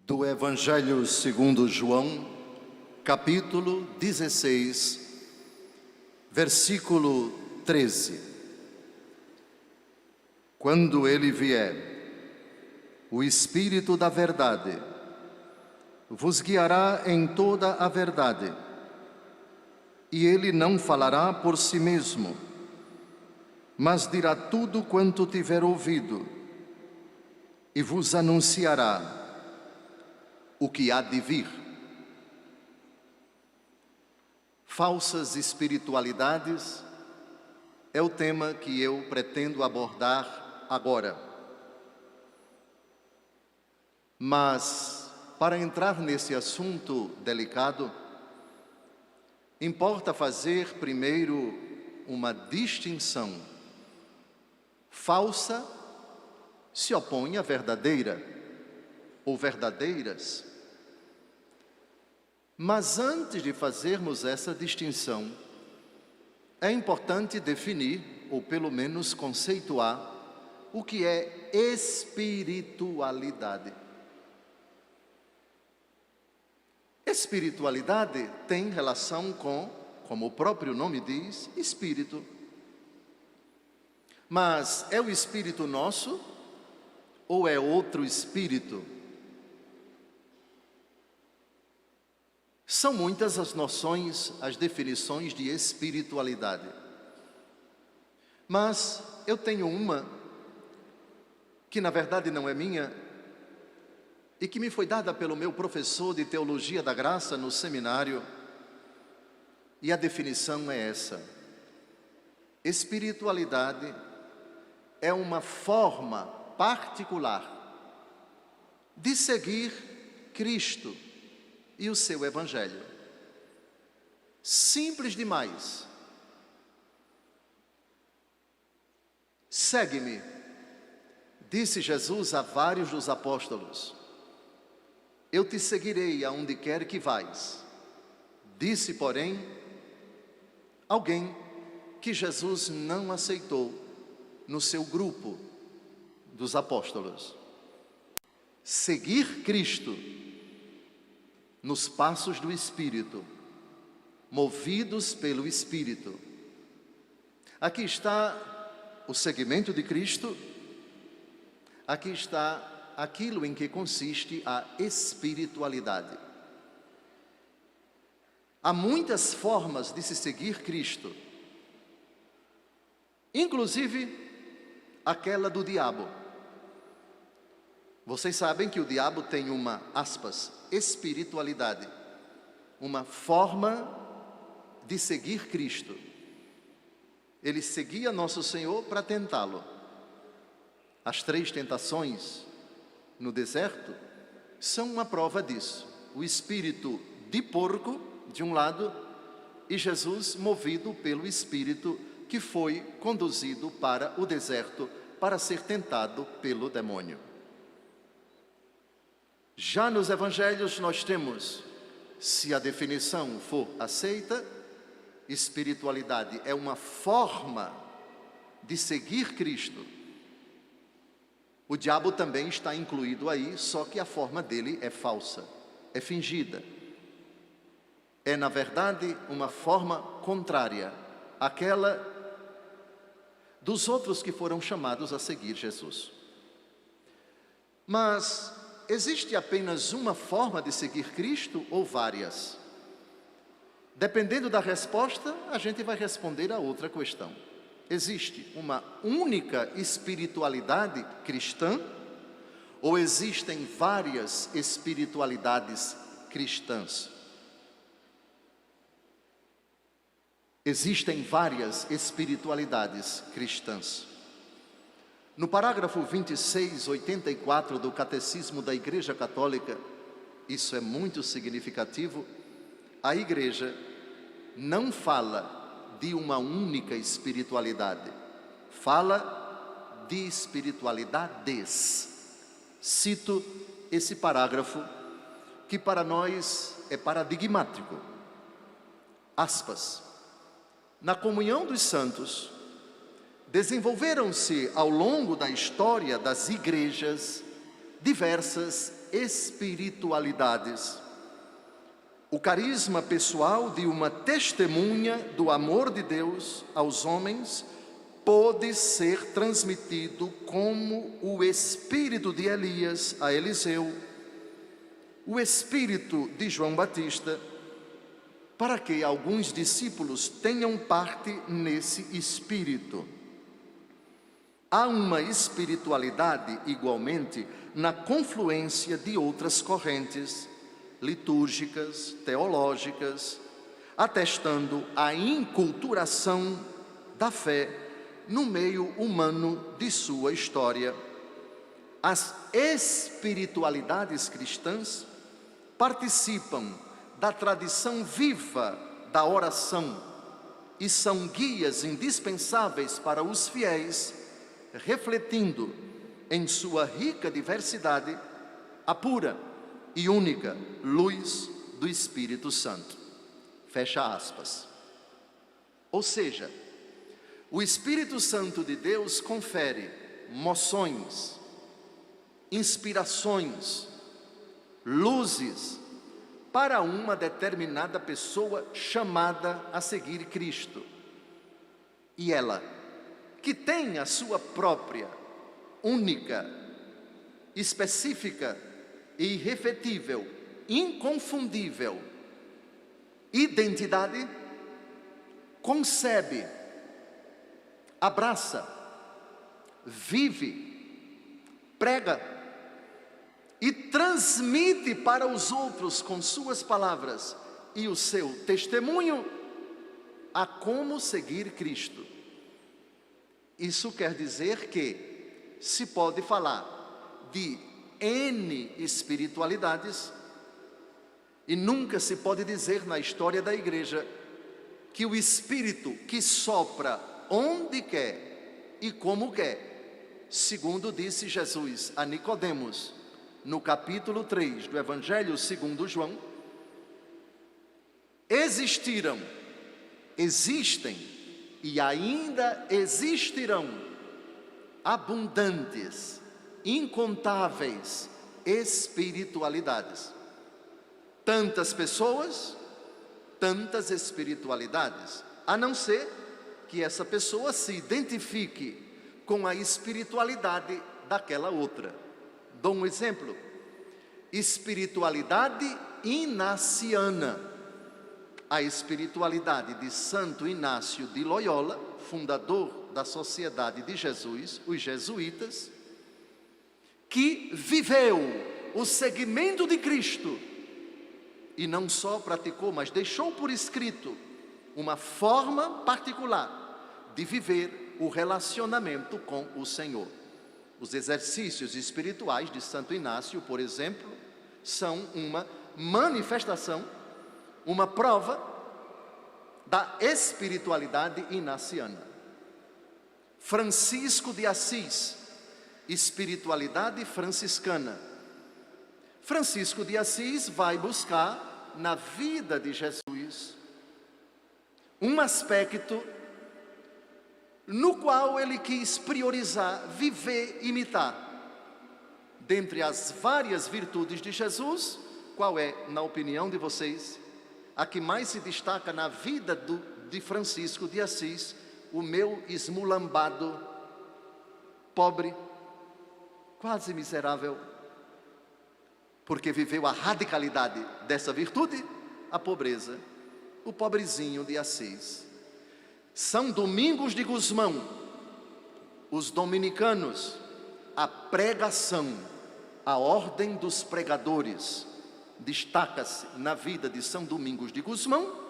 Do Evangelho segundo João, capítulo 16, versículo 13. Quando ele vier, o Espírito da verdade vos guiará em toda a verdade, e ele não falará por si mesmo, mas dirá tudo quanto tiver ouvido, e vos anunciará o que há de vir. Falsas espiritualidades é o tema que eu pretendo abordar agora. Mas, para entrar nesse assunto delicado, importa fazer primeiro uma distinção. Falsa se opõe à verdadeira, ou verdadeiras. Mas antes de fazermos essa distinção, é importante definir, ou pelo menos conceituar, o que é espiritualidade. Espiritualidade tem relação com, como o próprio nome diz, espírito. Mas é o espírito nosso ou é outro espírito? São muitas as noções, as definições de espiritualidade. Mas eu tenho uma que na verdade não é minha e que me foi dada pelo meu professor de Teologia da Graça no seminário. E a definição é essa: espiritualidade é uma forma particular de seguir Cristo e o seu Evangelho. Simples demais. Segue-me, disse Jesus a vários dos apóstolos. Eu te seguirei aonde quer que vais. Disse, porém, alguém que Jesus não aceitou no seu grupo dos apóstolos. Seguir Cristo nos passos do Espírito, movidos pelo Espírito. Aqui está o seguimento de Cristo, aqui está aquilo em que consiste a espiritualidade. Há muitas formas de se seguir Cristo, inclusive aquela do diabo. Vocês sabem que o diabo tem uma, aspas, espiritualidade, uma forma de seguir Cristo. Ele seguia nosso Senhor para tentá-lo. As 3 tentações no deserto são uma prova disso. O espírito de porco, de um lado, e Jesus movido pelo Espírito que foi conduzido para o deserto para ser tentado pelo demônio. Já nos evangelhos nós temos, se a definição for aceita, espiritualidade é uma forma de seguir Cristo. O diabo também está incluído aí, só que a forma dele é falsa, é fingida. É, na verdade, uma forma contrária àquela dos outros que foram chamados a seguir Jesus. Mas existe apenas uma forma de seguir Cristo ou várias? Dependendo da resposta, a gente vai responder a outra questão. Existe uma única espiritualidade cristã ou existem várias espiritualidades cristãs? Existem várias espiritualidades cristãs. No parágrafo 2684 do Catecismo da Igreja Católica, isso é muito significativo, a Igreja não fala de uma única espiritualidade, fala de espiritualidades. Cito esse parágrafo, que para nós é paradigmático. Aspas. Na comunhão dos santos, desenvolveram-se ao longo da história das igrejas diversas espiritualidades. O carisma pessoal de uma testemunha do amor de Deus aos homens pode ser transmitido como o espírito de Elias a Eliseu, o espírito de João Batista, para que alguns discípulos tenham parte nesse espírito. Há uma espiritualidade, igualmente, na confluência de outras correntes litúrgicas, teológicas, atestando a inculturação da fé no meio humano de sua história. As espiritualidades cristãs participam da tradição viva da oração e são guias indispensáveis para os fiéis, refletindo em sua rica diversidade a pura e única luz do Espírito Santo. Fecha aspas. Ou seja, o Espírito Santo de Deus confere moções, inspirações, luzes para uma determinada pessoa chamada a seguir Cristo. E ela, que tem a sua própria, única, específica e irrefetível, inconfundível identidade, concebe, abraça, vive, prega e transmite para os outros com suas palavras e o seu testemunho a como seguir Cristo. Isso quer dizer que se pode falar de N espiritualidades e nunca se pode dizer na história da igreja que o Espírito que sopra onde quer e como quer, segundo disse Jesus a Nicodemos no capítulo 3 do Evangelho segundo João, existem e ainda existirão abundantes, incontáveis espiritualidades. Tantas pessoas, tantas espiritualidades, a não ser que essa pessoa se identifique com a espiritualidade daquela outra. Dou um exemplo: espiritualidade inaciana. A espiritualidade de Santo Inácio de Loyola, fundador da Sociedade de Jesus, os jesuítas, que viveu o seguimento de Cristo e não só praticou, mas deixou por escrito uma forma particular de viver o relacionamento com o Senhor. Os exercícios espirituais de Santo Inácio, por exemplo, são uma manifestação, uma prova da espiritualidade inaciana. Francisco de Assis, espiritualidade franciscana. Francisco de Assis vai buscar na vida de Jesus um aspecto no qual ele quis priorizar, viver, imitar. Dentre as várias virtudes de Jesus, qual é, na opinião de vocês, a que mais se destaca na vida de Francisco de Assis, o meu esmulambado, pobre, quase miserável, porque viveu a radicalidade dessa virtude, a pobreza, o pobrezinho de Assis. São Domingos de Gusmão, os dominicanos, a pregação, a ordem dos pregadores. Destaca-se na vida de São Domingos de Gusmão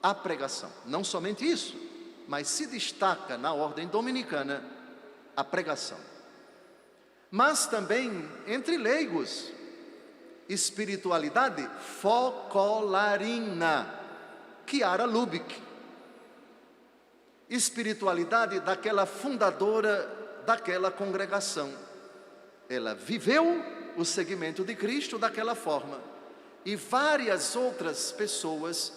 a pregação. Não somente isso, mas se destaca na ordem dominicana a pregação. Mas também entre leigos, espiritualidade focolarina, Chiara Lubick. Espiritualidade daquela fundadora daquela congregação. Ela viveu o seguimento de Cristo daquela forma. E várias outras pessoas,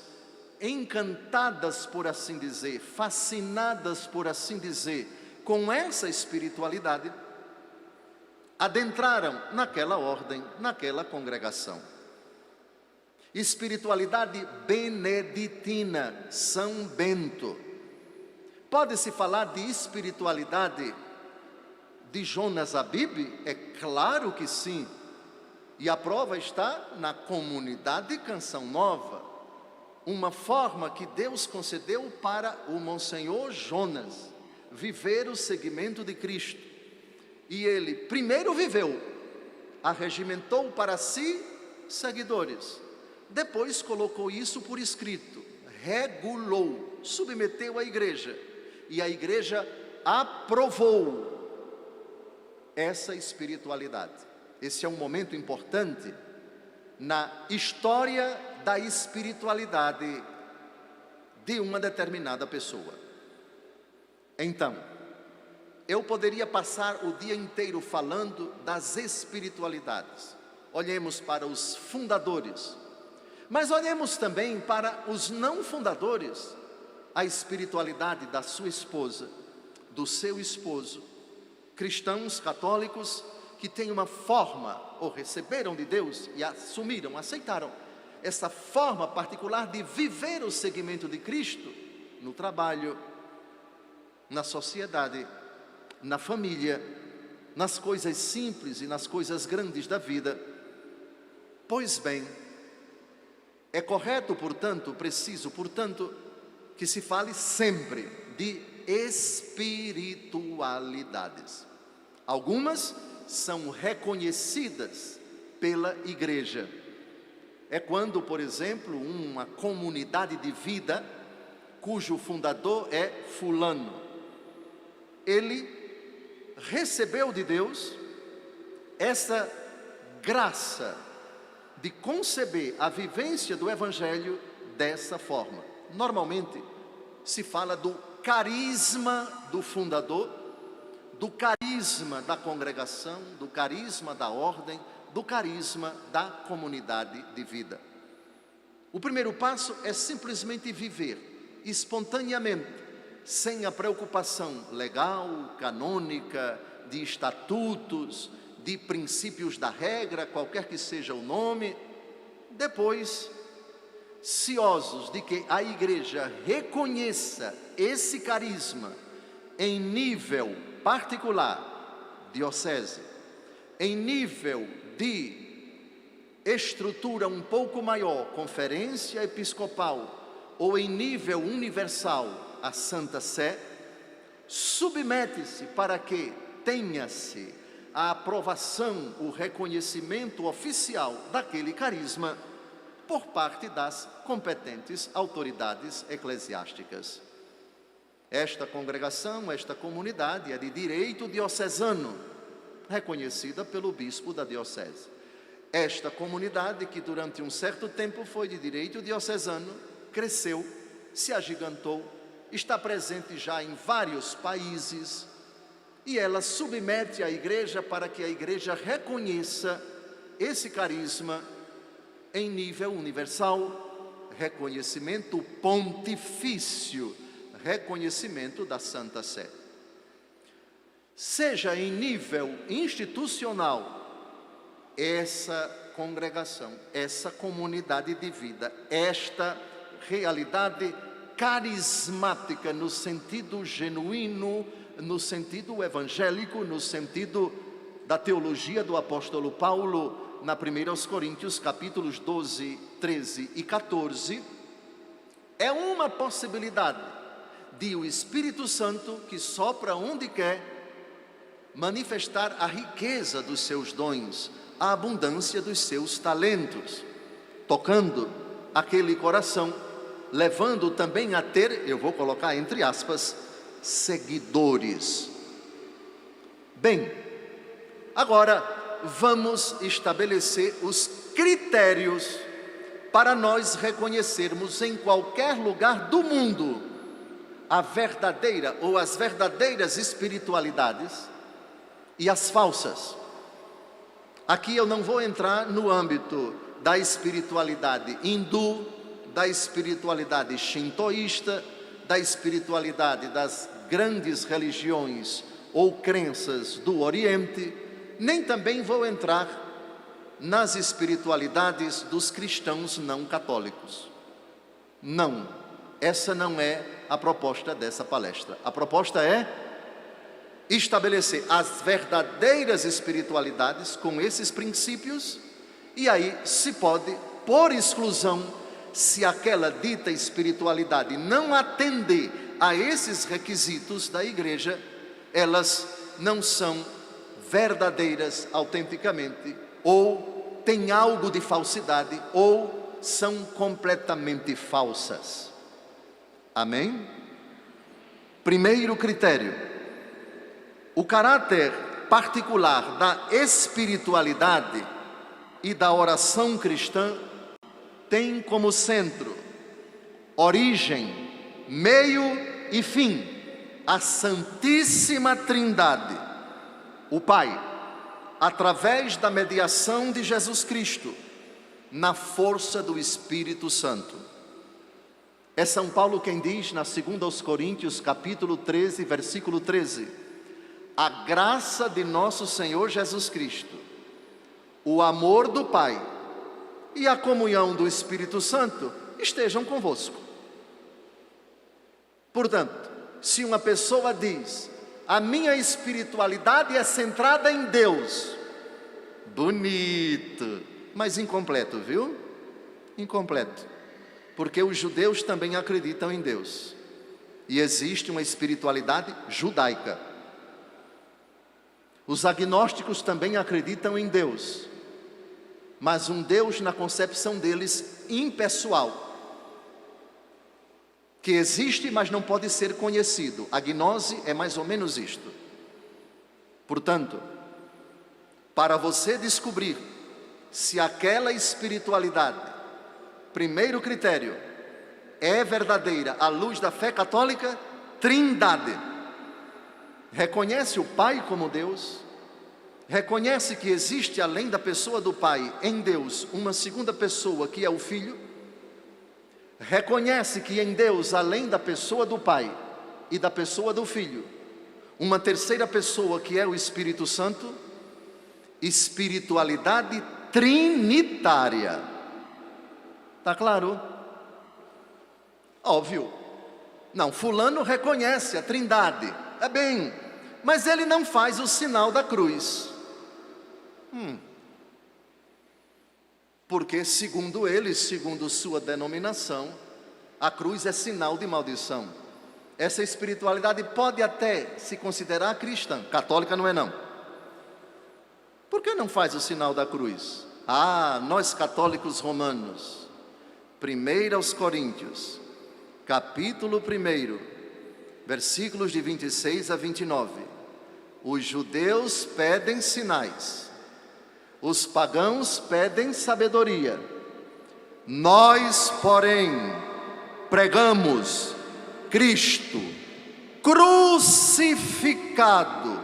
encantadas por assim dizer, fascinadas por assim dizer, com essa espiritualidade, adentraram naquela ordem, naquela congregação. Espiritualidade beneditina, São Bento. Pode-se falar de espiritualidade de Jonas Abib? É claro que sim. E a prova está na comunidade Canção Nova, uma forma que Deus concedeu para o Monsenhor Jonas viver o seguimento de Cristo. E ele primeiro viveu, arregimentou para si seguidores, depois colocou isso por escrito, regulou, submeteu à igreja, e a igreja aprovou essa espiritualidade. Esse é um momento importante na história da espiritualidade de uma determinada pessoa. Então, eu poderia passar o dia inteiro falando das espiritualidades. Olhemos para os fundadores, mas olhemos também para os não fundadores, a espiritualidade da sua esposa, do seu esposo, cristãos católicos que têm uma forma, ou receberam de Deus e assumiram, aceitaram essa forma particular de viver o seguimento de Cristo no trabalho, na sociedade, na família, nas coisas simples e nas coisas grandes da vida. Pois bem, é correto, portanto, preciso, portanto, que se fale sempre de espiritualidades. Algumas são reconhecidas pela igreja. É quando, por exemplo, uma comunidade de vida, cujo fundador é fulano, ele recebeu de Deus essa graça de conceber a vivência do Evangelho dessa forma. Normalmente se fala do carisma do fundador, do carisma da congregação, do carisma da ordem, do carisma da comunidade de vida. O primeiro passo é simplesmente viver espontaneamente, sem a preocupação legal, canônica, de estatutos, de princípios da regra, qualquer que seja o nome. Depois, ciosos de que a igreja reconheça esse carisma em nível particular, diocese, em nível de estrutura um pouco maior, conferência episcopal, ou em nível universal, a Santa Sé, submete-se para que tenha-se a aprovação, o reconhecimento oficial daquele carisma por parte das competentes autoridades eclesiásticas. Esta congregação, esta comunidade é de direito diocesano, reconhecida pelo bispo da diocese. Esta comunidade, que durante um certo tempo foi de direito diocesano, cresceu, se agigantou, está presente já em vários países, e ela submete a igreja para que a igreja reconheça esse carisma em nível universal, reconhecimento pontifício, reconhecimento da Santa Sé. Seja em nível institucional, essa congregação, essa comunidade de vida, esta realidade carismática no sentido genuíno, no sentido evangélico, no sentido da teologia do apóstolo Paulo, na 1 Coríntios, capítulos 12, 13 e 14, é uma possibilidade de o Espírito Santo, que sopra onde quer, manifestar a riqueza dos seus dons, a abundância dos seus talentos, tocando aquele coração, levando também a ter, eu vou colocar entre aspas, seguidores. Bem, agora vamos estabelecer os critérios para nós reconhecermos em qualquer lugar do mundo a verdadeira ou as verdadeiras espiritualidades e as falsas. Aqui eu não vou entrar no âmbito da espiritualidade hindu, da espiritualidade shintoísta, da espiritualidade das grandes religiões ou crenças do Oriente, nem também vou entrar nas espiritualidades dos cristãos não católicos. Não, essa não é a proposta dessa palestra. A proposta é estabelecer as verdadeiras espiritualidades com esses princípios, e aí se pode, por exclusão, se aquela dita espiritualidade não atender a esses requisitos da igreja, elas não são verdadeiras autenticamente, ou tem algo de falsidade, ou são completamente falsas. Amém? Primeiro critério: o caráter particular da espiritualidade e da oração cristã tem como centro, origem, meio e fim, a Santíssima Trindade, o Pai, através da mediação de Jesus Cristo, na força do Espírito Santo. É São Paulo quem diz na 2 aos Coríntios, capítulo 13, versículo 13: a graça de nosso Senhor Jesus Cristo, o amor do Pai e a comunhão do Espírito Santo estejam convosco. Portanto, se uma pessoa diz: a minha espiritualidade é centrada em Deus, bonito, mas incompleto, viu? Incompleto, porque os judeus também acreditam em Deus, e existe uma espiritualidade judaica. Os agnósticos também acreditam em Deus, mas um Deus na concepção deles impessoal, que existe, mas não pode ser conhecido. A gnose é mais ou menos isto. Portanto, para você descobrir se aquela espiritualidade, primeiro critério, é verdadeira à luz da fé católica, Trindade. Reconhece o Pai como Deus, reconhece que existe além da pessoa do Pai, em Deus, uma segunda pessoa que é o Filho, reconhece que em Deus, além da pessoa do Pai e da pessoa do Filho, uma terceira pessoa que é o Espírito Santo, espiritualidade trinitária. Está claro? Óbvio. Não, fulano reconhece a Trindade, é bem, mas ele não faz o sinal da cruz. Porque segundo ele, segundo sua denominação, a cruz é sinal de maldição. Essa espiritualidade pode até se considerar cristã, católica não é não. Por que não faz o sinal da cruz? Nós católicos romanos, 1 aos Coríntios, capítulo 1, versículos de 26 a 29. Os judeus pedem sinais, os pagãos pedem sabedoria. Nós, porém, pregamos Cristo crucificado,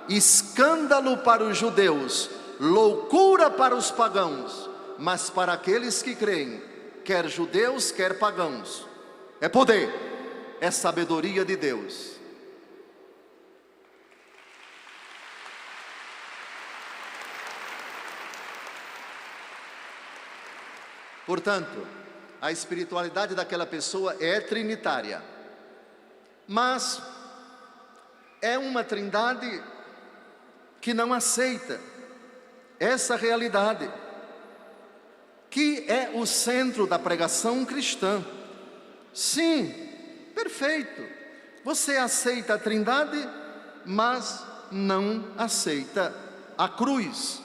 escândalo para os judeus, loucura para os pagãos, mas para aqueles que creem, quer judeus, quer pagãos, é poder, é sabedoria de Deus. Portanto, a espiritualidade daquela pessoa é trinitária, mas é uma trindade que não aceita essa realidade, que é o centro da pregação cristã. Sim, perfeito, você aceita a Trindade, mas não aceita a cruz.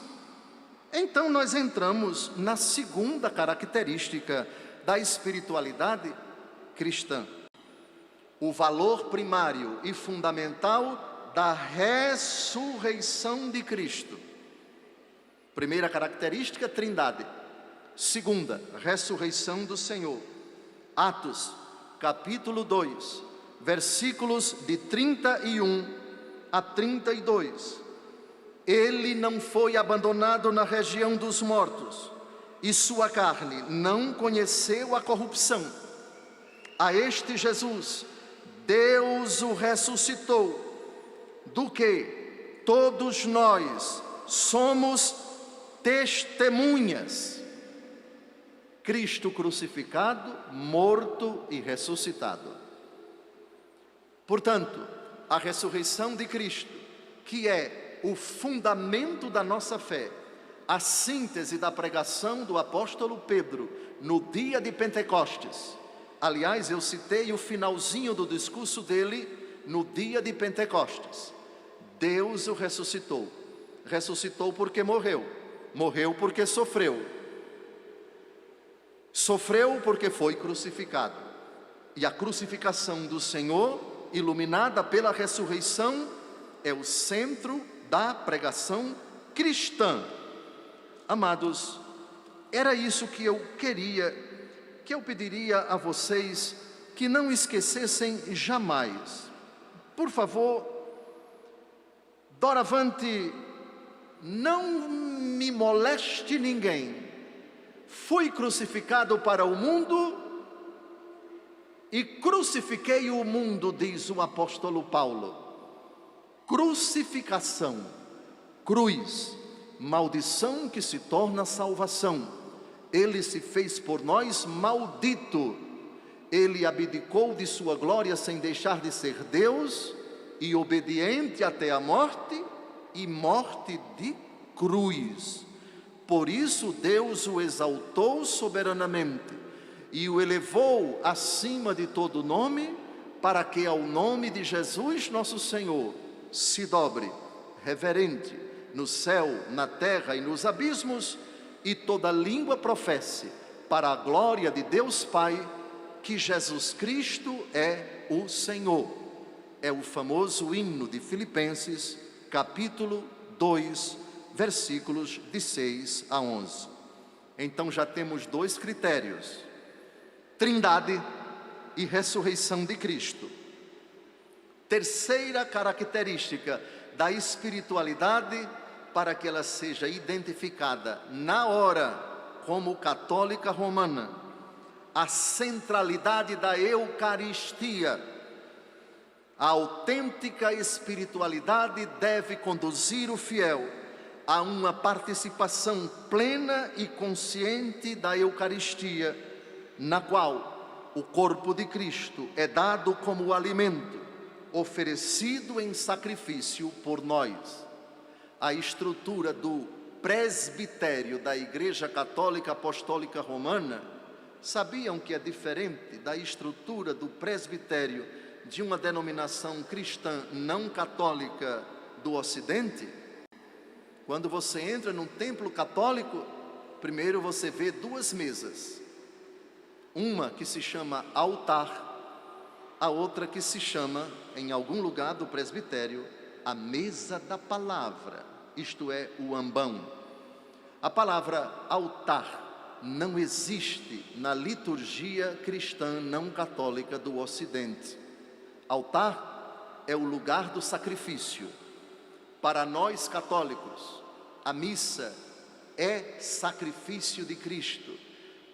Então nós entramos na segunda característica da espiritualidade cristã: o valor primário e fundamental da ressurreição de Cristo. Primeira característica, Trindade. Segunda, ressurreição do Senhor. Atos, capítulo 2, versículos de 31 a 32. Ele não foi abandonado na região dos mortos, e sua carne não conheceu a corrupção. A este Jesus, Deus o ressuscitou, do que todos nós somos testemunhas. Cristo crucificado, morto e ressuscitado. Portanto, a ressurreição de Cristo, que é o fundamento da nossa fé, a síntese da pregação do apóstolo Pedro no dia de Pentecostes. Aliás, eu citei o finalzinho do discurso dele no dia de Pentecostes. Deus o ressuscitou. Ressuscitou porque morreu. Morreu porque sofreu. Sofreu porque foi crucificado. E a crucificação do Senhor, iluminada pela ressurreição, é o centro da pregação cristã. Amados, era isso que eu queria, que eu pediria a vocês que não esquecessem jamais. Por favor, doravante, não me moleste ninguém. Fui crucificado para o mundo e crucifiquei o mundo, diz o apóstolo Paulo. Crucificação, cruz, maldição que se torna salvação. Ele se fez por nós maldito. Ele abdicou de sua glória sem deixar de ser Deus e obediente até a morte, e morte de cruz. Por isso Deus o exaltou soberanamente e o elevou acima de todo nome, para que ao nome de Jesus nosso Senhor se dobre, reverente, no céu, na terra e nos abismos, e toda língua professe, para a glória de Deus Pai, que Jesus Cristo é o Senhor. É o famoso hino de Filipenses, capítulo 2, versículos de 6 a 11. Então já temos dois critérios: Trindade e ressurreição de Cristo. Terceira característica da espiritualidade, para que ela seja identificada na hora como católica romana: a centralidade da Eucaristia. A autêntica espiritualidade deve conduzir o fiel a uma participação plena e consciente da Eucaristia, na qual o corpo de Cristo é dado como alimento, oferecido em sacrifício por nós. A estrutura do presbitério da Igreja Católica Apostólica Romana, sabiam que é diferente da estrutura do presbitério de uma denominação cristã não católica do Ocidente? Quando você entra num templo católico, primeiro você vê duas mesas. Uma que se chama altar, a outra que se chama, em algum lugar do presbitério, a mesa da palavra, isto é, o ambão. A palavra altar não existe na liturgia cristã não católica do Ocidente. Altar é o lugar do sacrifício. Para nós católicos, a missa é sacrifício de Cristo,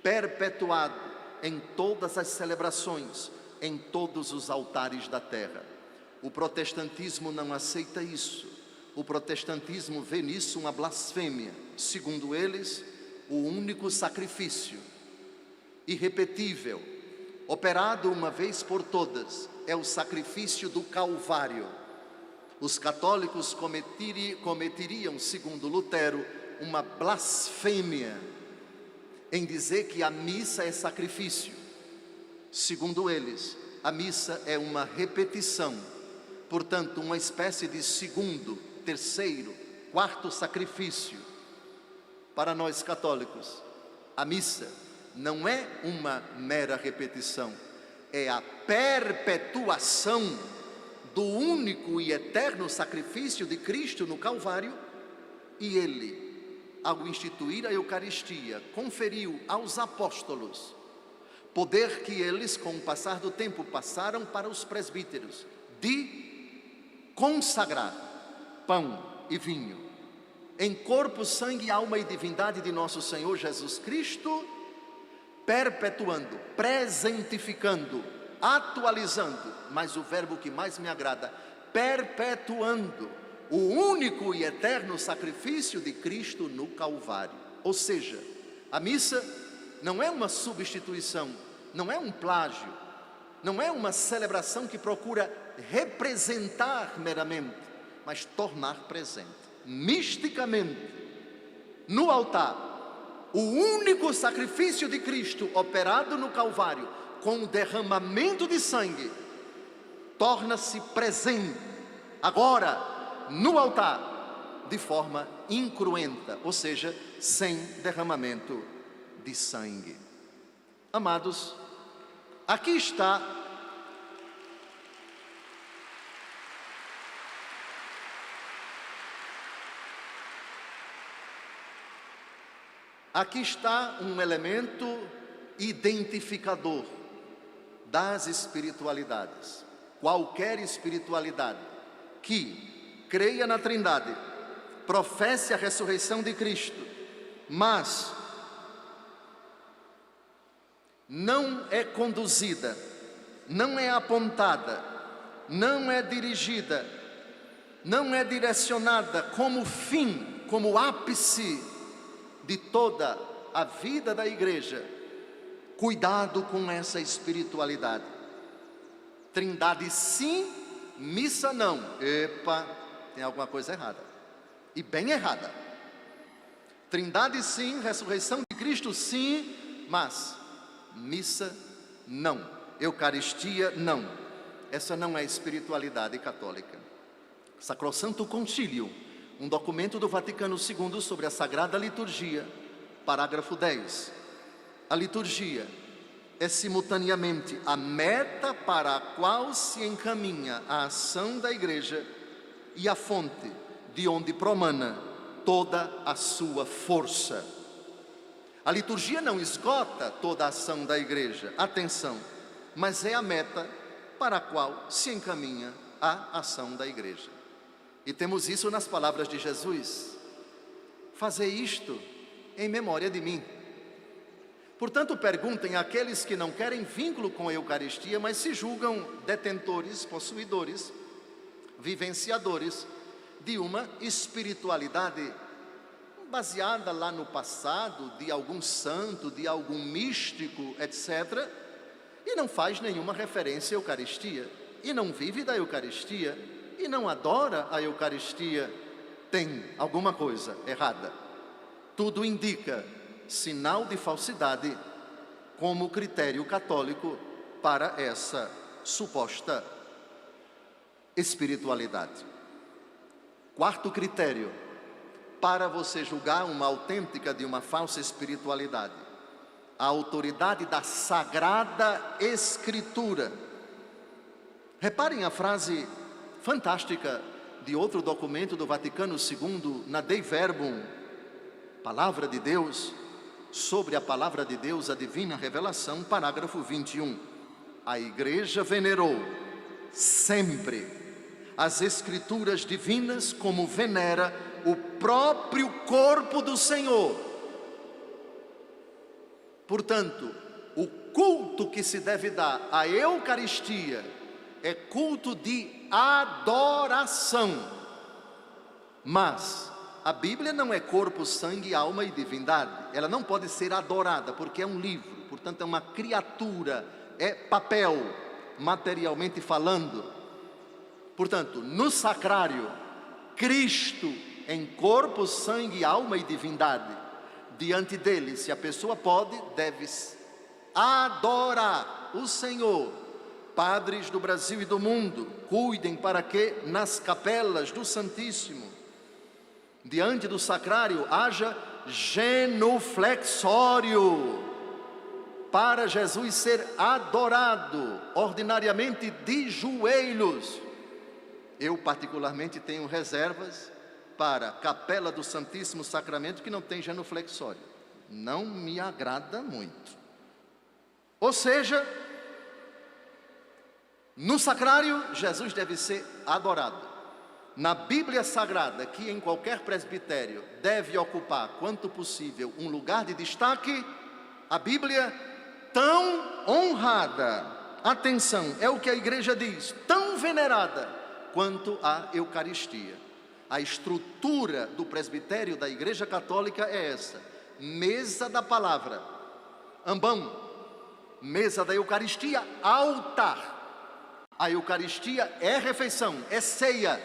perpetuado em todas as celebrações, em todos os altares da terra. O protestantismo não aceita isso. O protestantismo vê nisso uma blasfêmia. Segundo eles, o único sacrifício irrepetível, operado uma vez por todas, é o sacrifício do Calvário. Os católicos cometeriam, segundo Lutero, uma blasfêmia em dizer que a missa é sacrifício. Segundo eles, a missa é uma repetição, portanto, uma espécie de segundo, terceiro, quarto sacrifício. Para nós católicos, a missa não é uma mera repetição, é a perpetuação do único e eterno sacrifício de Cristo no Calvário. E Ele, ao instituir a Eucaristia, conferiu aos apóstolos poder que eles, com o passar do tempo, passaram para os presbíteros, de consagrar pão e vinho em corpo, sangue, alma e divindade de nosso Senhor Jesus Cristo, perpetuando, presentificando, atualizando, mas o verbo que mais me agrada, perpetuando o único e eterno sacrifício de Cristo no Calvário. Ou seja, a missa não é uma substituição, não é um plágio, não é uma celebração que procura representar meramente, mas tornar presente, misticamente, no altar, o único sacrifício de Cristo operado no Calvário, com o derramamento de sangue, torna-se presente, agora, no altar, de forma incruenta, ou seja, sem derramamento de sangue. Amados, aqui está um elemento identificador das espiritualidades. Qualquer espiritualidade que creia na Trindade, professe a ressurreição de Cristo, mas não é conduzida, não é apontada, não é dirigida, não é direcionada como fim, como ápice de toda a vida da igreja. Cuidado com essa espiritualidade. Trindade sim, missa não. Epa, tem alguma coisa errada, e bem errada. Trindade sim, ressurreição de Cristo sim, mas missa não, Eucaristia não. Essa não é espiritualidade católica. Sacrosanto Concílio, um documento do Vaticano II sobre a Sagrada Liturgia, parágrafo 10. A liturgia é simultaneamente a meta para a qual se encaminha a ação da igreja e a fonte de onde promana toda a sua força. A liturgia não esgota toda a ação da igreja, atenção, mas é a meta para a qual se encaminha a ação da igreja. E temos isso nas palavras de Jesus: fazei isto em memória de mim. Portanto, perguntem àqueles que não querem vínculo com a Eucaristia, mas se julgam detentores, possuidores, vivenciadores de uma espiritualidade baseada lá no passado, de algum santo, de algum místico, etc., e não faz nenhuma referência à Eucaristia, e não vive da Eucaristia, e não adora a Eucaristia. Tem alguma coisa errada. Tudo indica sinal de falsidade como critério católico para essa suposta espiritualidade. Quarto critério para você julgar uma autêntica de uma falsa espiritualidade: a autoridade da Sagrada Escritura. Reparem a frase fantástica de outro documento do Vaticano II, na Dei Verbum, Palavra de Deus, sobre a Palavra de Deus, a Divina Revelação, parágrafo 21. A Igreja venerou sempre as Escrituras divinas como venera o próprio corpo do Senhor. Portanto, o culto que se deve dar à Eucaristia é culto de adoração. Mas a Bíblia não é corpo, sangue, alma e divindade. Ela não pode ser adorada, porque é um livro, portanto é uma criatura, é papel, materialmente falando. Portanto, no sacrário, Cristo em corpo, sangue, alma e divindade. Diante dele, se a pessoa pode, deve adorar o Senhor. Padres do Brasil e do mundo, cuidem para que nas capelas do Santíssimo, diante do sacrário, haja genuflexório, para Jesus ser adorado, ordinariamente de joelhos. Eu particularmente tenho reservas para a capela do Santíssimo Sacramento que não tem genuflexório. Não me agrada muito. Ou seja, no sacrário, Jesus deve ser adorado. Na Bíblia Sagrada, que em qualquer presbitério deve ocupar, quanto possível, um lugar de destaque, a Bíblia tão honrada, atenção, é o que a igreja diz, tão venerada quanto a Eucaristia. A estrutura do presbitério da Igreja Católica é essa: mesa da palavra, ambão; mesa da Eucaristia, altar. A Eucaristia é refeição, é ceia,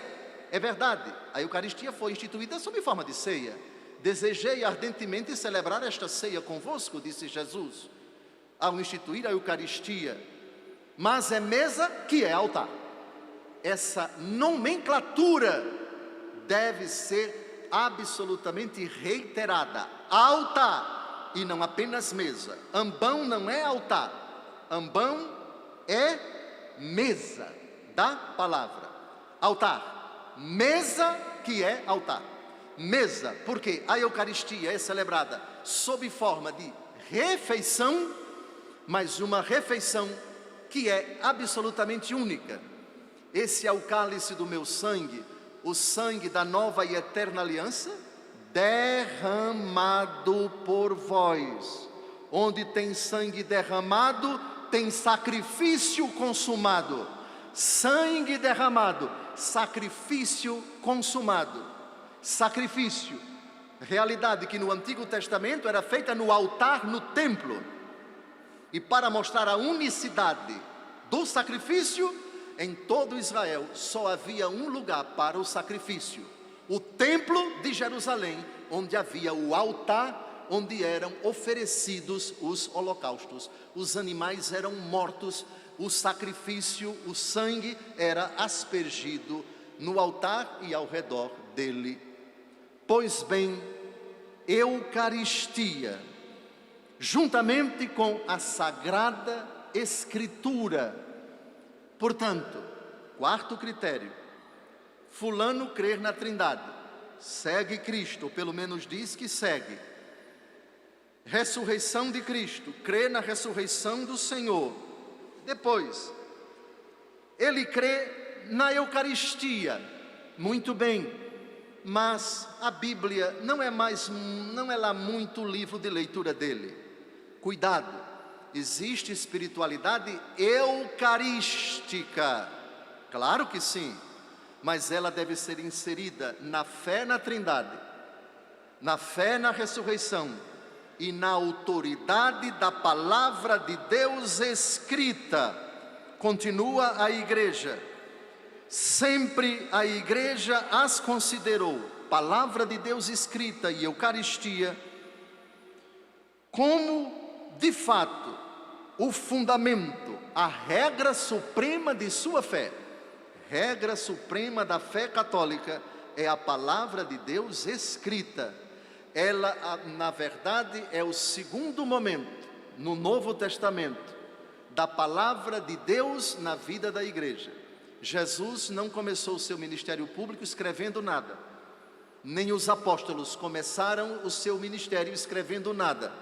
é verdade. A Eucaristia foi instituída sob forma de ceia. Desejei ardentemente celebrar esta ceia convosco, disse Jesus, ao instituir a Eucaristia. Mas é mesa que é altar. Essa nomenclatura deve ser absolutamente reiterada: altar, e não apenas mesa. Ambão não é altar, ambão é mesa da palavra. Altar, mesa que é altar. Mesa, porque a Eucaristia é celebrada sob forma de refeição, mas uma refeição que é absolutamente única. Esse é o cálice do meu sangue, o sangue da nova e eterna aliança, derramado por vós. Onde tem sangue derramado, tem sacrifício consumado. Sangue derramado, sacrifício consumado. Sacrifício, realidade que no Antigo Testamento era feita no altar, no templo. E para mostrar a unicidade do sacrifício, em todo Israel só havia um lugar para o sacrifício: o templo de Jerusalém, onde havia o altar, onde eram oferecidos os holocaustos. Os animais eram mortos, o sacrifício, o sangue era aspergido no altar e ao redor dele. Pois bem, Eucaristia, juntamente com a Sagrada Escritura. Portanto, quarto critério: fulano crer na Trindade, segue Cristo, ou pelo menos diz que segue. Ressurreição de Cristo, crê na ressurreição do Senhor. Depois, ele crê na Eucaristia. Muito bem, mas a Bíblia não é lá muito livro de leitura dele. Cuidado, existe espiritualidade eucarística, claro que sim, mas ela deve ser inserida na fé na Trindade, na fé na ressurreição e na autoridade da palavra de Deus escrita. Continua a igreja: sempre a igreja as considerou, palavra de Deus escrita e Eucaristia, como de fato o fundamento, a regra suprema de sua fé. Regra suprema da fé católica é a palavra de Deus escrita. Ela, na verdade, é o segundo momento no Novo Testamento da palavra de Deus na vida da igreja. Jesus não começou o seu ministério público escrevendo nada, nem os apóstolos começaram o seu ministério escrevendo nada.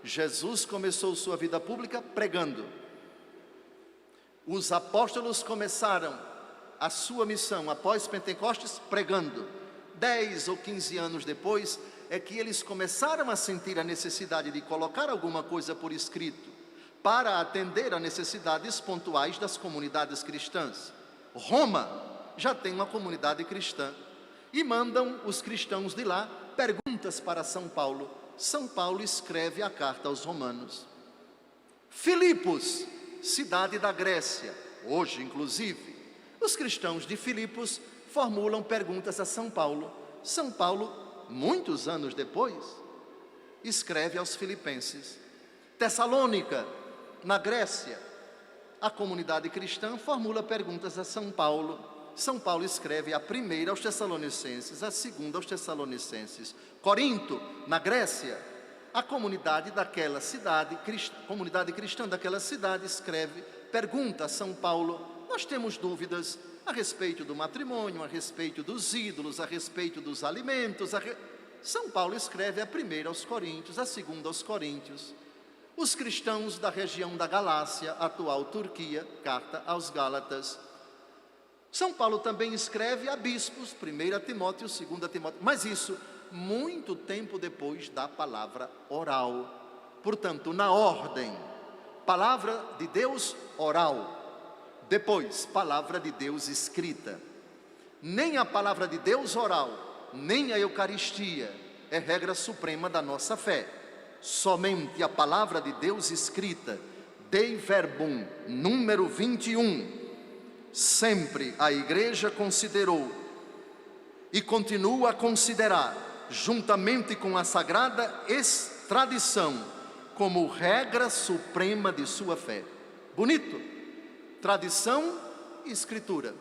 Jesus começou sua vida pública pregando. Os apóstolos começaram a sua missão após Pentecostes pregando. 10 ou 15 anos depois é que eles começaram a sentir a necessidade de colocar alguma coisa por escrito para atender a necessidades pontuais das comunidades cristãs. Roma já tem uma comunidade cristã e mandam os cristãos de lá perguntas para São Paulo. São Paulo escreve a carta aos romanos. Filipos, cidade da Grécia, hoje inclusive, os cristãos de Filipos formulam perguntas a São Paulo. São Paulo, muitos anos depois, escreve aos filipenses. Tessalônica, na Grécia, a comunidade cristã formula perguntas a São Paulo. São Paulo escreve a primeira aos Tessalonicenses, a segunda aos Tessalonicenses. Corinto, na Grécia, a comunidade daquela cidade, comunidade cristã daquela cidade escreve, pergunta a São Paulo: nós temos dúvidas a respeito do matrimônio, a respeito dos ídolos, a respeito dos alimentos. São Paulo escreve a primeira aos Coríntios, a segunda aos Coríntios. Os cristãos da região da Galácia, atual Turquia, carta aos Gálatas. São Paulo também escreve a bispos, 1 Timóteo, 2 Timóteo, mas isso muito tempo depois da palavra oral. Portanto, na ordem, palavra de Deus oral, depois palavra de Deus escrita. Nem a palavra de Deus oral, nem a Eucaristia é regra suprema da nossa fé. Somente a palavra de Deus escrita, Dei Verbum, número 21, sempre a Igreja considerou e continua a considerar, juntamente com a sagrada tradição, como regra suprema de sua fé. Bonito? Tradição e escritura,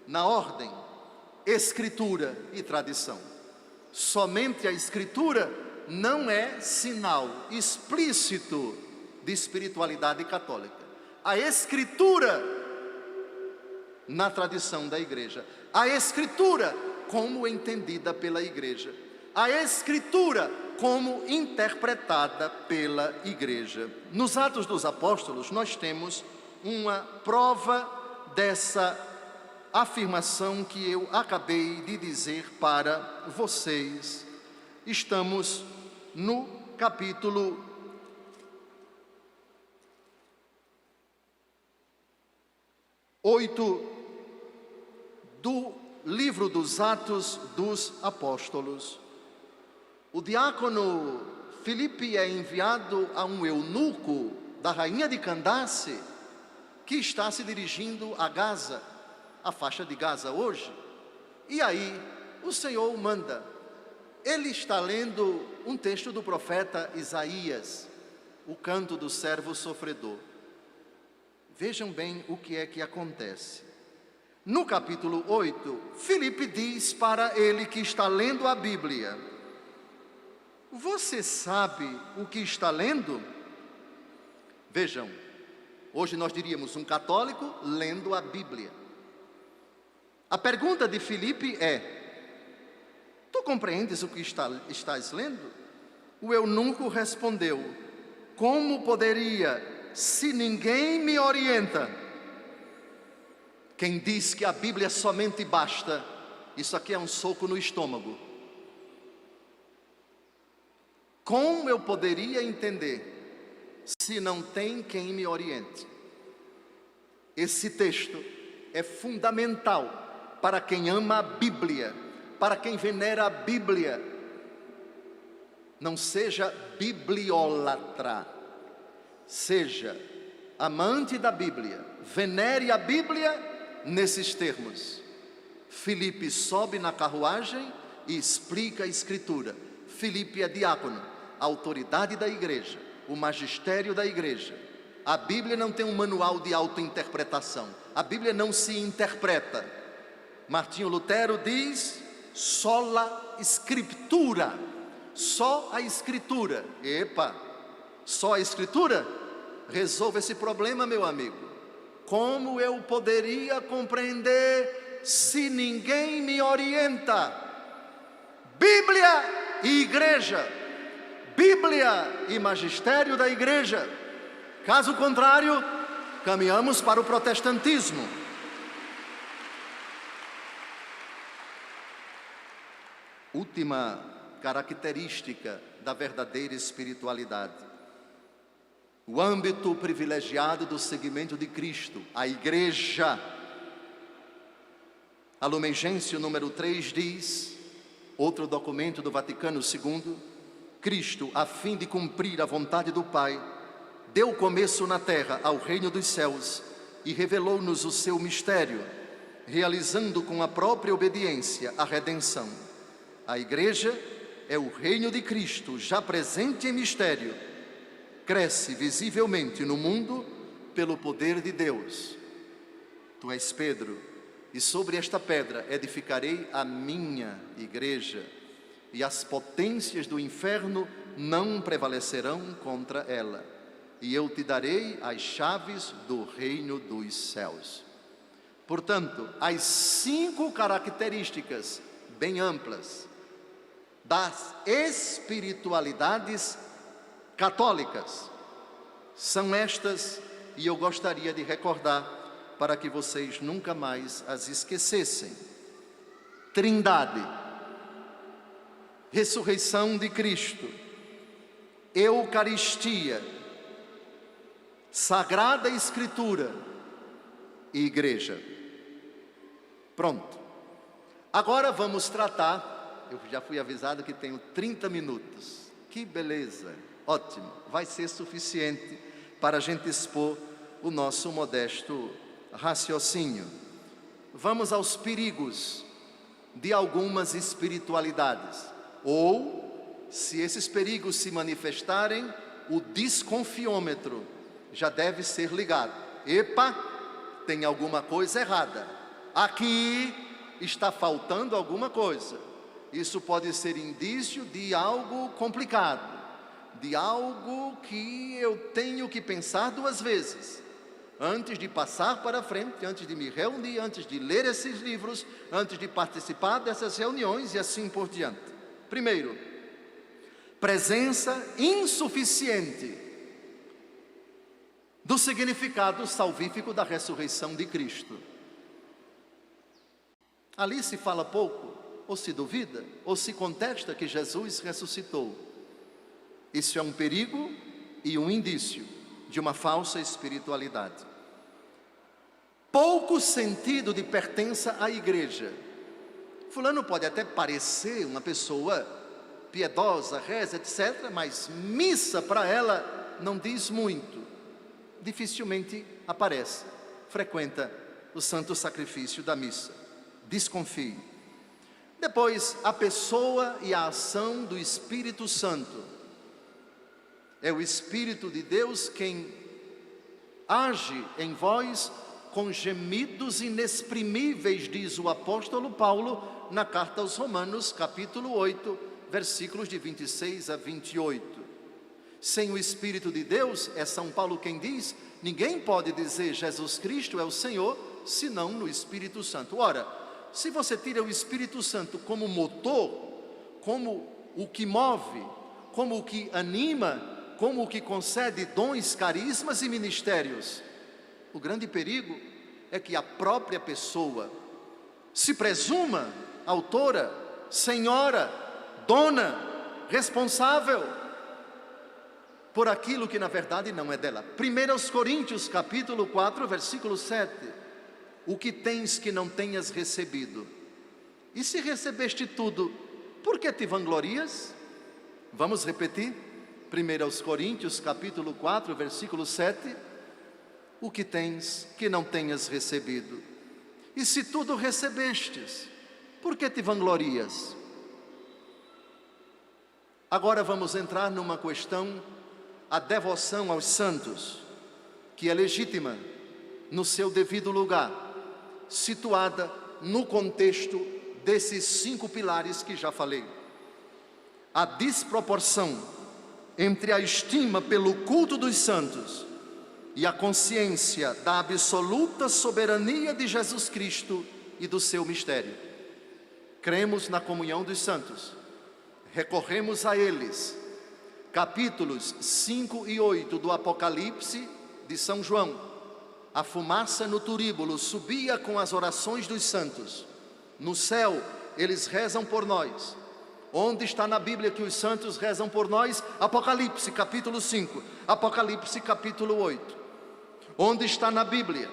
na ordem, escritura e tradição. Somente a escritura não é sinal explícito de espiritualidade católica. A escritura na tradição da igreja, a escritura como entendida pela igreja, a escritura como interpretada pela igreja. Nos Atos dos Apóstolos nós temos uma prova dessa afirmação que eu acabei de dizer para vocês. Estamos no capítulo 8 do livro dos Atos dos Apóstolos. O diácono Filipe é enviado a um eunuco da rainha de Candace, que está se dirigindo a Gaza, a faixa de Gaza hoje. E aí o Senhor o manda. Ele está lendo um texto do profeta Isaías, o canto do servo sofredor. Vejam bem o que é que acontece. No capítulo 8, Filipe diz para ele que está lendo a Bíblia: você sabe o que está lendo? Vejam, hoje nós diríamos um católico lendo a Bíblia. A pergunta de Filipe é: tu compreendes o que estás lendo? O eunuco respondeu: como poderia, se ninguém me orienta? Quem diz que a Bíblia somente basta, isso aqui é um soco no estômago. Como eu poderia entender se não tem quem me oriente? Esse texto é fundamental para quem ama a Bíblia, para quem venera a Bíblia. Não seja bibliólatra, seja amante da Bíblia, venere a Bíblia nesses termos. Filipe sobe na carruagem e explica a Escritura. Filipe é diácono, a autoridade da igreja, o magistério da igreja. A Bíblia não tem um manual de autointerpretação. A Bíblia não se interpreta. Martinho Lutero diz: sola scriptura, só a Escritura. Epa, só a Escritura? Resolva esse problema, meu amigo. Como eu poderia compreender se ninguém me orienta? Bíblia e igreja, Bíblia e magistério da igreja. Caso contrário, caminhamos para o protestantismo. Última característica da verdadeira espiritualidade: o âmbito privilegiado do seguimento de Cristo, a igreja. A Lumen Gentium número 3 diz, outro documento do Vaticano II: Cristo, a fim de cumprir a vontade do Pai, deu começo na terra ao reino dos céus e revelou-nos o seu mistério, realizando com a própria obediência a redenção. A igreja é o reino de Cristo, já presente em mistério, cresce visivelmente no mundo pelo poder de Deus. Tu és Pedro, e sobre esta pedra edificarei a minha igreja, e as potências do inferno não prevalecerão contra ela, e eu te darei as chaves do reino dos céus. Portanto, as 5 características bem amplas das espiritualidades católicas são estas, e eu gostaria de recordar para que vocês nunca mais as esquecessem: Trindade, ressurreição de Cristo, Eucaristia, Sagrada Escritura e Igreja. Pronto. Agora vamos tratar, eu já fui avisado que tenho 30 minutos, que beleza, ótimo, vai ser suficiente para a gente expor o nosso modesto raciocínio. Vamos aos perigos de algumas espiritualidades, ou, se esses perigos se manifestarem, o desconfiômetro já deve ser ligado. Epa, tem alguma coisa errada, aqui está faltando alguma coisa. Isso pode ser indício de algo complicado, de algo que eu tenho que pensar duas vezes, antes de passar para frente, antes de me reunir, antes de ler esses livros, antes de participar dessas reuniões e assim por diante. Primeiro, presença insuficiente do significado salvífico da ressurreição de Cristo. Ali se fala pouco, ou se duvida, ou se contesta que Jesus ressuscitou. Isso é um perigo e um indício de uma falsa espiritualidade. Pouco sentido de pertença à igreja. Fulano pode até parecer uma pessoa piedosa, reza, etc., mas missa para ela não diz muito. Dificilmente aparece, frequenta o santo sacrifício da missa. Desconfie. Depois, a pessoa e a ação do Espírito Santo. É o Espírito de Deus quem age em vós com gemidos inexprimíveis, diz o apóstolo Paulo na carta aos Romanos, capítulo 8, versículos de 26 a 28. Sem o Espírito de Deus, é São Paulo quem diz, ninguém pode dizer Jesus Cristo é o Senhor, senão no Espírito Santo. Ora, se você tira o Espírito Santo como motor, como o que move, como o que anima, como o que concede dons, carismas e ministérios, o grande perigo é que a própria pessoa se presuma autora, senhora, dona, responsável por aquilo que na verdade não é dela. 1 Coríntios capítulo 4, versículo 7. O que tens que não tenhas recebido? E se recebeste tudo, por que te vanglorias? Vamos repetir? 1 Coríntios capítulo 4, versículo 7. O que tens que não tenhas recebido? E se tudo recebestes, por que te vanglorias? Agora vamos entrar numa questão, a devoção aos santos, que é legítima no seu devido lugar, situada no contexto desses 5 pilares que já falei. A desproporção entre a estima pelo culto dos santos e a consciência da absoluta soberania de Jesus Cristo e do seu mistério. Cremos na comunhão dos santos, recorremos a eles. Capítulos 5 e 8 do Apocalipse de São João. A fumaça no turíbulo subia com as orações dos santos. No céu, eles rezam por nós. Onde está na Bíblia que os santos rezam por nós? Apocalipse, capítulo 5. Apocalipse, capítulo 8. Onde está na Bíblia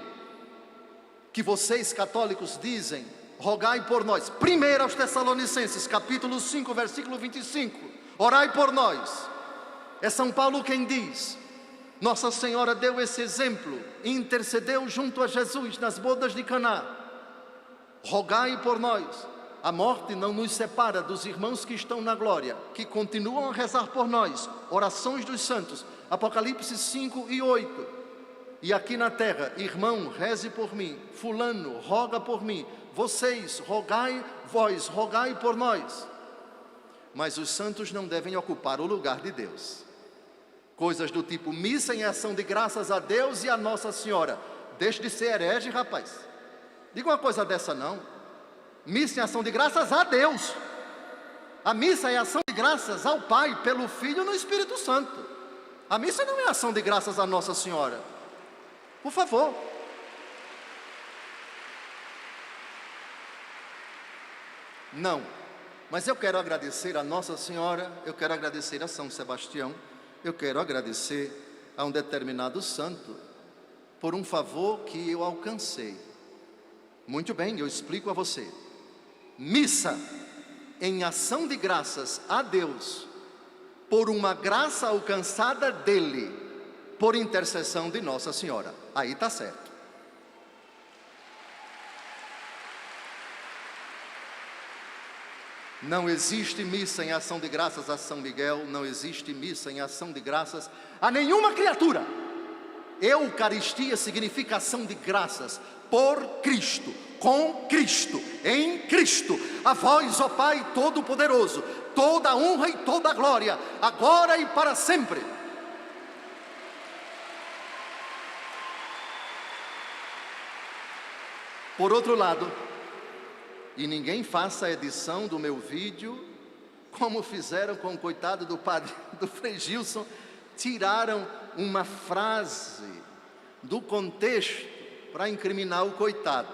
que vocês católicos dizem, rogai por nós? 1 aos Tessalonicenses, capítulo 5, versículo 25. Orai por nós. É São Paulo quem diz. Nossa Senhora deu esse exemplo, intercedeu junto a Jesus nas bodas de Caná. Rogai por nós. A morte não nos separa dos irmãos que estão na glória, que continuam a rezar por nós. Orações dos santos, Apocalipse 5 e 8. E aqui na terra, irmão, reze por mim, fulano, roga por mim, vocês, rogai, vós, rogai por nós. Mas os santos não devem ocupar o lugar de Deus. Coisas do tipo missa em ação de graças a Deus e a Nossa Senhora. Deixe de ser herege, rapaz. Diga uma coisa dessa não. Missa em ação de graças a Deus. A missa é ação de graças ao Pai, pelo Filho e no Espírito Santo. A missa não é ação de graças a Nossa Senhora. Por favor. Não. Mas eu quero agradecer a Nossa Senhora, eu quero agradecer a São Sebastião, eu quero agradecer a um determinado santo por um favor que eu alcancei. Muito bem, eu explico a você. Missa em ação de graças a Deus por uma graça alcançada dele, por intercessão de Nossa Senhora. Aí está certo. Não existe missa em ação de graças a São Miguel, não existe missa em ação de graças a nenhuma criatura. Eucaristia significa ação de graças por Cristo, com Cristo, em Cristo. A vós, ó Pai Todo-Poderoso, toda a honra e toda a glória, agora e para sempre. Por outro lado, e ninguém faça a edição do meu vídeo como fizeram com o coitado do padre, do Frei Gilson, tiraram uma frase do contexto para incriminar o coitado.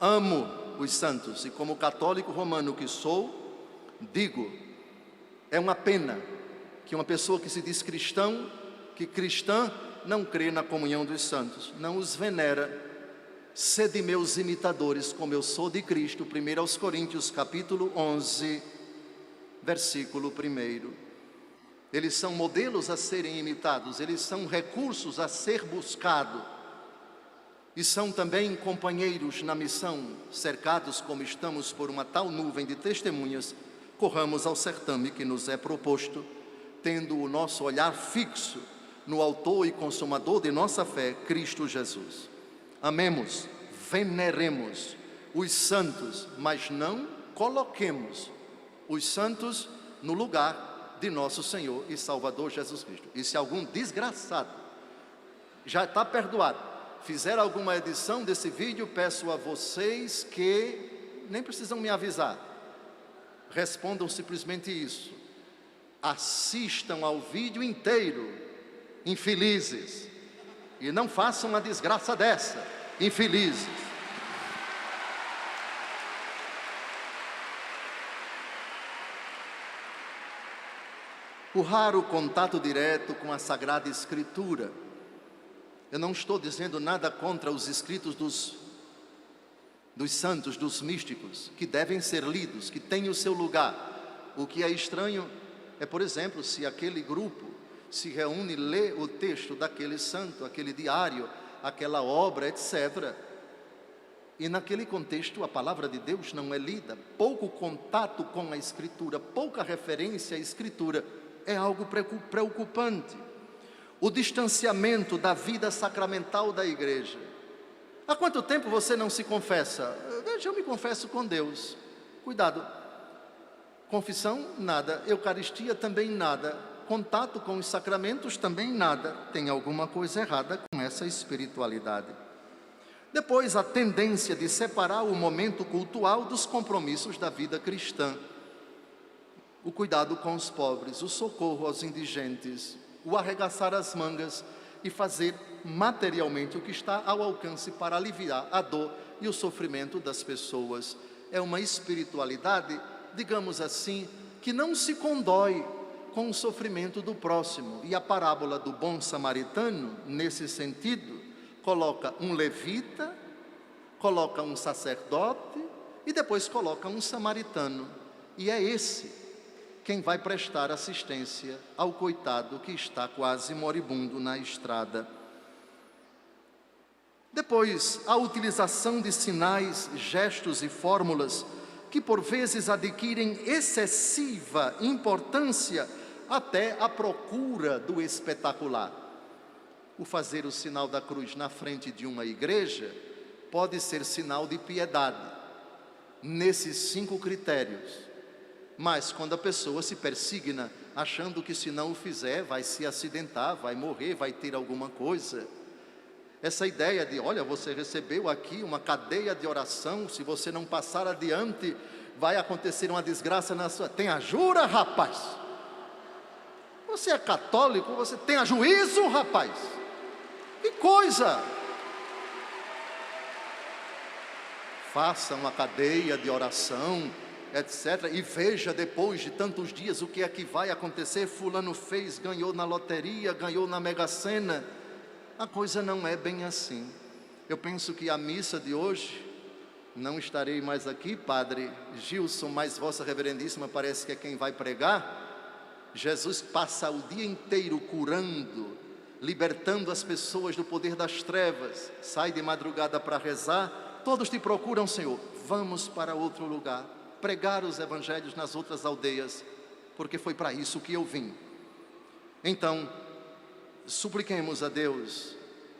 Amo os santos e, como católico romano que sou, digo, é uma pena que uma pessoa que se diz cristã não crê na comunhão dos santos, não os venera. Sede meus imitadores, como eu sou de Cristo. 1 aos Coríntios, capítulo 11, versículo 1. Eles são modelos a serem imitados, eles são recursos a ser buscado, e são também companheiros na missão. Cercados como estamos por uma tal nuvem de testemunhas, corramos ao certame que nos é proposto, tendo o nosso olhar fixo no autor e consumador de nossa fé, Cristo Jesus. Amemos, veneremos os santos, mas não coloquemos os santos no lugar de nosso Senhor e Salvador Jesus Cristo. E se algum desgraçado, já está perdoado, fizer alguma edição desse vídeo, peço a vocês que nem precisam me avisar, respondam simplesmente isso: assistam ao vídeo inteiro, infelizes, e não façam uma desgraça dessa, infelizes. O raro contato direto com a Sagrada Escritura. Eu não estou dizendo nada contra os escritos dos santos, dos místicos, que devem ser lidos, que têm o seu lugar. O que é estranho é, por exemplo, se aquele grupo se reúne e lê o texto daquele santo, aquele diário, aquela obra, etc. E naquele contexto a palavra de Deus não é lida, pouco contato com a Escritura, pouca referência à Escritura, é algo preocupante. O distanciamento da vida sacramental da igreja. Há quanto tempo você não se confessa? Eu me confesso com Deus. Cuidado, confissão, nada. Eucaristia, também nada. Contato com os sacramentos, também nada. Tem alguma coisa errada com essa espiritualidade. Depois, a tendência de separar o momento cultual dos compromissos da vida cristã. O cuidado com os pobres, o socorro aos indigentes, o arregaçar as mangas e fazer materialmente o que está ao alcance para aliviar a dor e o sofrimento das pessoas. É uma espiritualidade, digamos assim, que não se condói com o sofrimento do próximo. E a parábola do bom samaritano, nesse sentido, coloca um levita, coloca um sacerdote e depois coloca um samaritano. E é esse quem vai prestar assistência ao coitado que está quase moribundo na estrada. Depois, a utilização de sinais, gestos e fórmulas que por vezes adquirem excessiva importância até a procura do espetacular. O fazer o sinal da cruz na frente de uma igreja pode ser sinal de piedade, nesses 5 critérios. Mas quando a pessoa se persigna, achando que se não o fizer, vai se acidentar, vai morrer, vai ter alguma coisa. Essa ideia de, olha, você recebeu aqui uma cadeia de oração, se você não passar adiante, vai acontecer uma desgraça na sua... Tenha jura, rapaz! Você é católico, você tenha juízo, rapaz! Que coisa! Faça uma cadeia de oração, etc. E veja depois de tantos dias o que é que vai acontecer. Fulano fez, ganhou na loteria, ganhou na Mega Sena. A coisa não é bem assim. Eu penso que a missa de hoje Não estarei mais aqui, Padre Gilson, mas Vossa Reverendíssima parece que é quem vai pregar. Jesus passa o dia inteiro curando, libertando as pessoas do poder das trevas, sai de madrugada para rezar, todos te procuram, Senhor, vamos para outro lugar, pregar os evangelhos nas outras aldeias, porque foi para isso que eu vim. Então, supliquemos a Deus,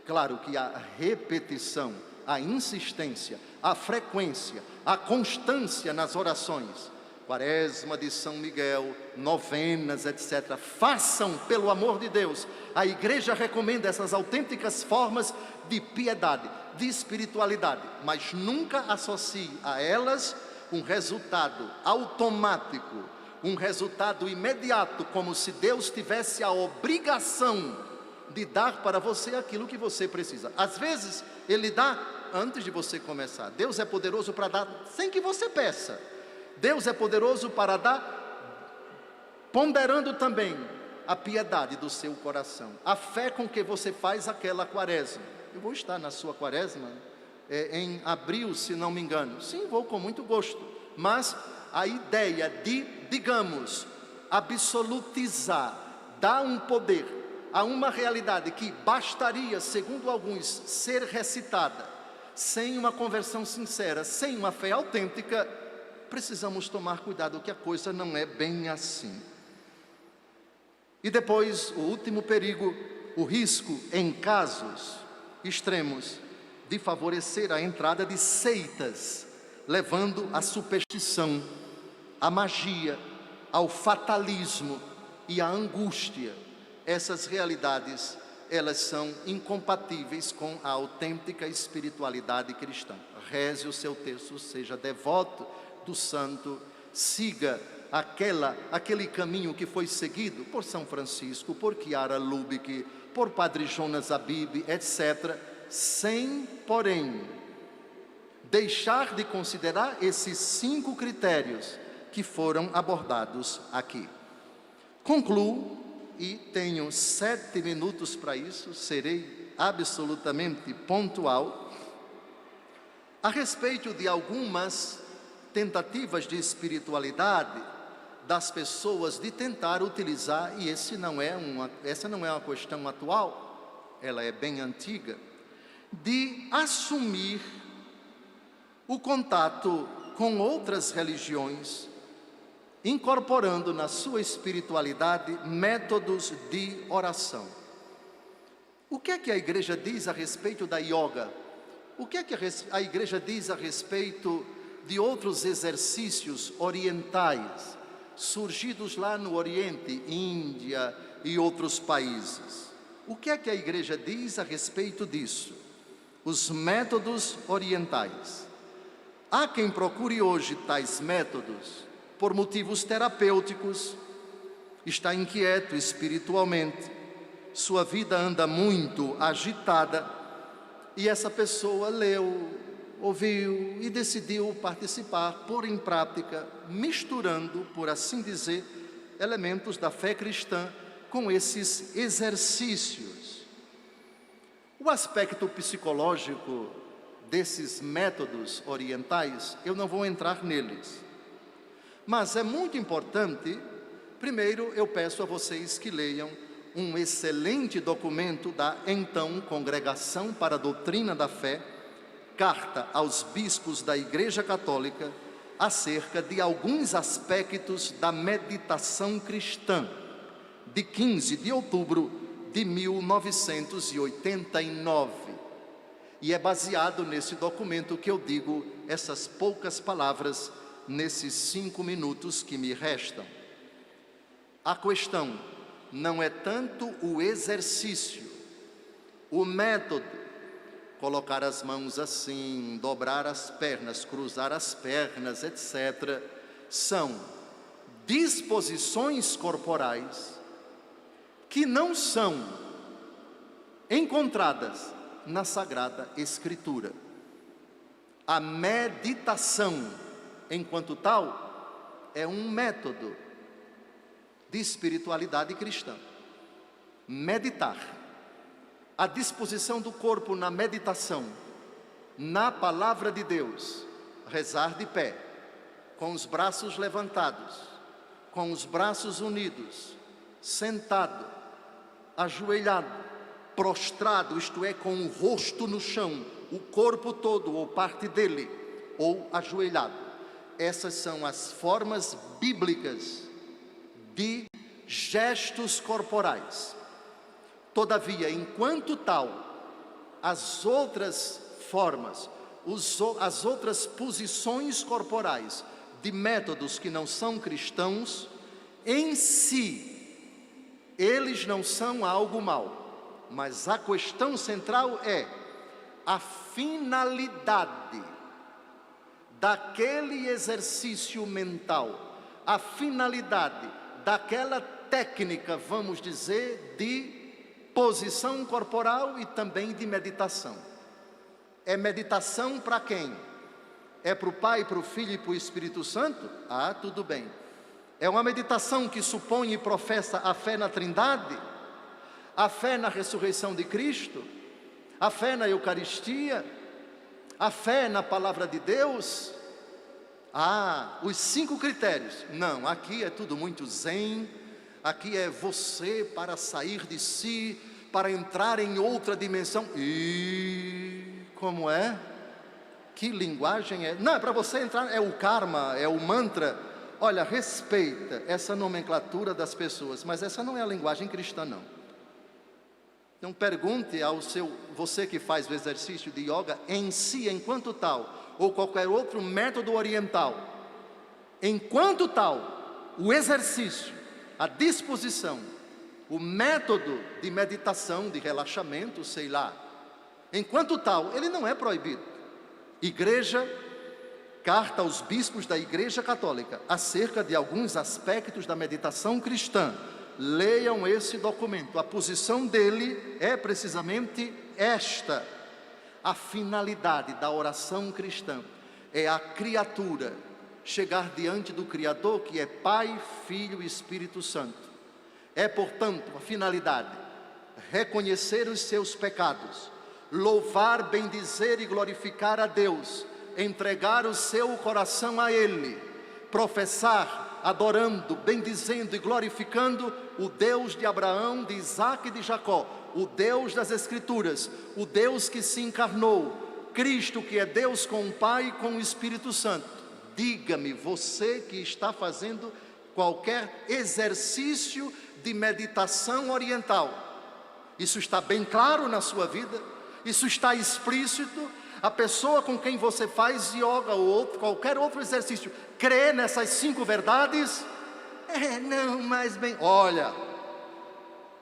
claro que a repetição, a insistência, a frequência, a constância nas orações, Quaresma de São Miguel, novenas, etc. Façam, pelo amor de Deus. A igreja recomenda essas autênticas formas de piedade, de espiritualidade, mas nunca associe a elas um resultado automático, um resultado imediato, como se Deus tivesse a obrigação de dar para você aquilo que você precisa. Às vezes, Ele dá antes de você começar. Deus é poderoso para dar sem que você peça. Deus é poderoso para dar, ponderando também a piedade do seu coração, a fé com que você faz aquela quaresma. Eu vou estar na sua quaresma em abril, se não me engano. Sim, vou com muito gosto. Mas a ideia de, digamos, absolutizar, dar um poder a uma realidade que bastaria, segundo alguns, ser recitada, sem uma conversão sincera, sem uma fé autêntica, precisamos tomar cuidado que a coisa não é bem assim. E depois, o último perigo, o risco em casos extremos de favorecer a entrada de seitas, levando à superstição, à magia, ao fatalismo e à angústia. Essas realidades, elas são incompatíveis com a autêntica espiritualidade cristã. Reze o seu terço, seja devoto do santo, siga aquele caminho que foi seguido por São Francisco, por Chiara Lubich, por Padre Jonas Abib, etc., sem, porém, deixar de considerar esses 5 critérios que foram abordados aqui. Concluo, e tenho 7 minutos para isso, serei absolutamente pontual, a respeito de algumas tentativas de espiritualidade das pessoas de tentar utilizar, e essa não é uma questão atual, ela é bem antiga, de assumir o contato com outras religiões, incorporando na sua espiritualidade métodos de oração. O que é que a igreja diz a respeito da yoga? O que é que a igreja diz a respeito de outros exercícios orientais, surgidos lá no Oriente, Índia e outros países? O que é que a igreja diz a respeito disso? Os métodos orientais. Há quem procure hoje tais métodos por motivos terapêuticos, está inquieto espiritualmente, sua vida anda muito agitada, e essa pessoa leu, ouviu e decidiu participar, pôr em prática, misturando, por assim dizer, elementos da fé cristã com esses exercícios. O aspecto psicológico desses métodos orientais, eu não vou entrar neles, mas é muito importante. Primeiro, eu peço a vocês que leiam um excelente documento da então Congregação para a Doutrina da Fé, Carta aos Bispos da Igreja Católica, acerca de alguns aspectos da meditação cristã, de 15 de outubro de 1989. E é baseado nesse documento que eu digo essas poucas palavras nesses 5 minutos que me restam. A questão não é tanto o exercício, o método, colocar as mãos assim, dobrar as pernas, cruzar as pernas, etc. São disposições corporais que não são encontradas na Sagrada Escritura. A meditação, enquanto tal, é um método de espiritualidade cristã. Meditar, a disposição do corpo na meditação, na palavra de Deus, rezar de pé, com os braços levantados, com os braços unidos, sentado, ajoelhado, prostrado, isto é, com o rosto no chão, o corpo todo ou parte dele, ou ajoelhado. Essas são as formas bíblicas de gestos corporais. Todavia, enquanto tal, as outras formas, as outras posições corporais de métodos que não são cristãos, em si, eles não são algo mau, mas a questão central é a finalidade daquele exercício mental, a finalidade daquela técnica, vamos dizer, de posição corporal e também de meditação. É meditação para quem? É para o Pai, para o Filho e para o Espírito Santo? Ah, tudo bem. É uma meditação que supõe e professa a fé na Trindade, a fé na ressurreição de Cristo, a fé na Eucaristia, a fé na Palavra de Deus. Ah, os 5 critérios. Não, aqui é tudo muito zen, aqui é você para sair de si, para entrar em outra dimensão. E como é? Que linguagem é? Não, é para você entrar, é o karma, é o mantra. Olha, respeita essa nomenclatura das pessoas, mas essa não é a linguagem cristã, não. Então pergunte ao você que faz o exercício de yoga em si, enquanto tal, ou qualquer outro método oriental, enquanto tal, o exercício, a disposição, o método de meditação, de relaxamento, sei lá, enquanto tal, ele não é proibido. Igreja, carta aos bispos da Igreja Católica, acerca de alguns aspectos da meditação cristã. Leiam esse documento. A posição dele é precisamente esta. A finalidade da oração cristã é a criatura chegar diante do Criador, que é Pai, Filho e Espírito Santo. É, portanto, a finalidade reconhecer os seus pecados, louvar, bendizer e glorificar a Deus, entregar o seu coração a Ele, professar, adorando, bendizendo e glorificando o Deus de Abraão, de Isaac e de Jacó, o Deus das Escrituras, o Deus que se encarnou, Cristo que é Deus com o Pai e com o Espírito Santo. Diga-me, você que está fazendo qualquer exercício de meditação oriental, isso está bem claro na sua vida? Isso está explícito? A pessoa com quem você faz yoga ou qualquer outro exercício crê nessas 5 verdades? Não, mas bem, olha,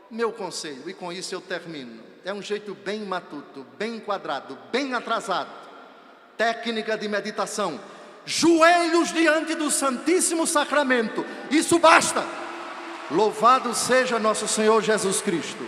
meu conselho, e com isso eu termino, é um jeito bem matuto, bem quadrado, bem atrasado, técnica de meditação, joelhos diante do Santíssimo Sacramento, isso basta. Louvado seja nosso Senhor Jesus Cristo.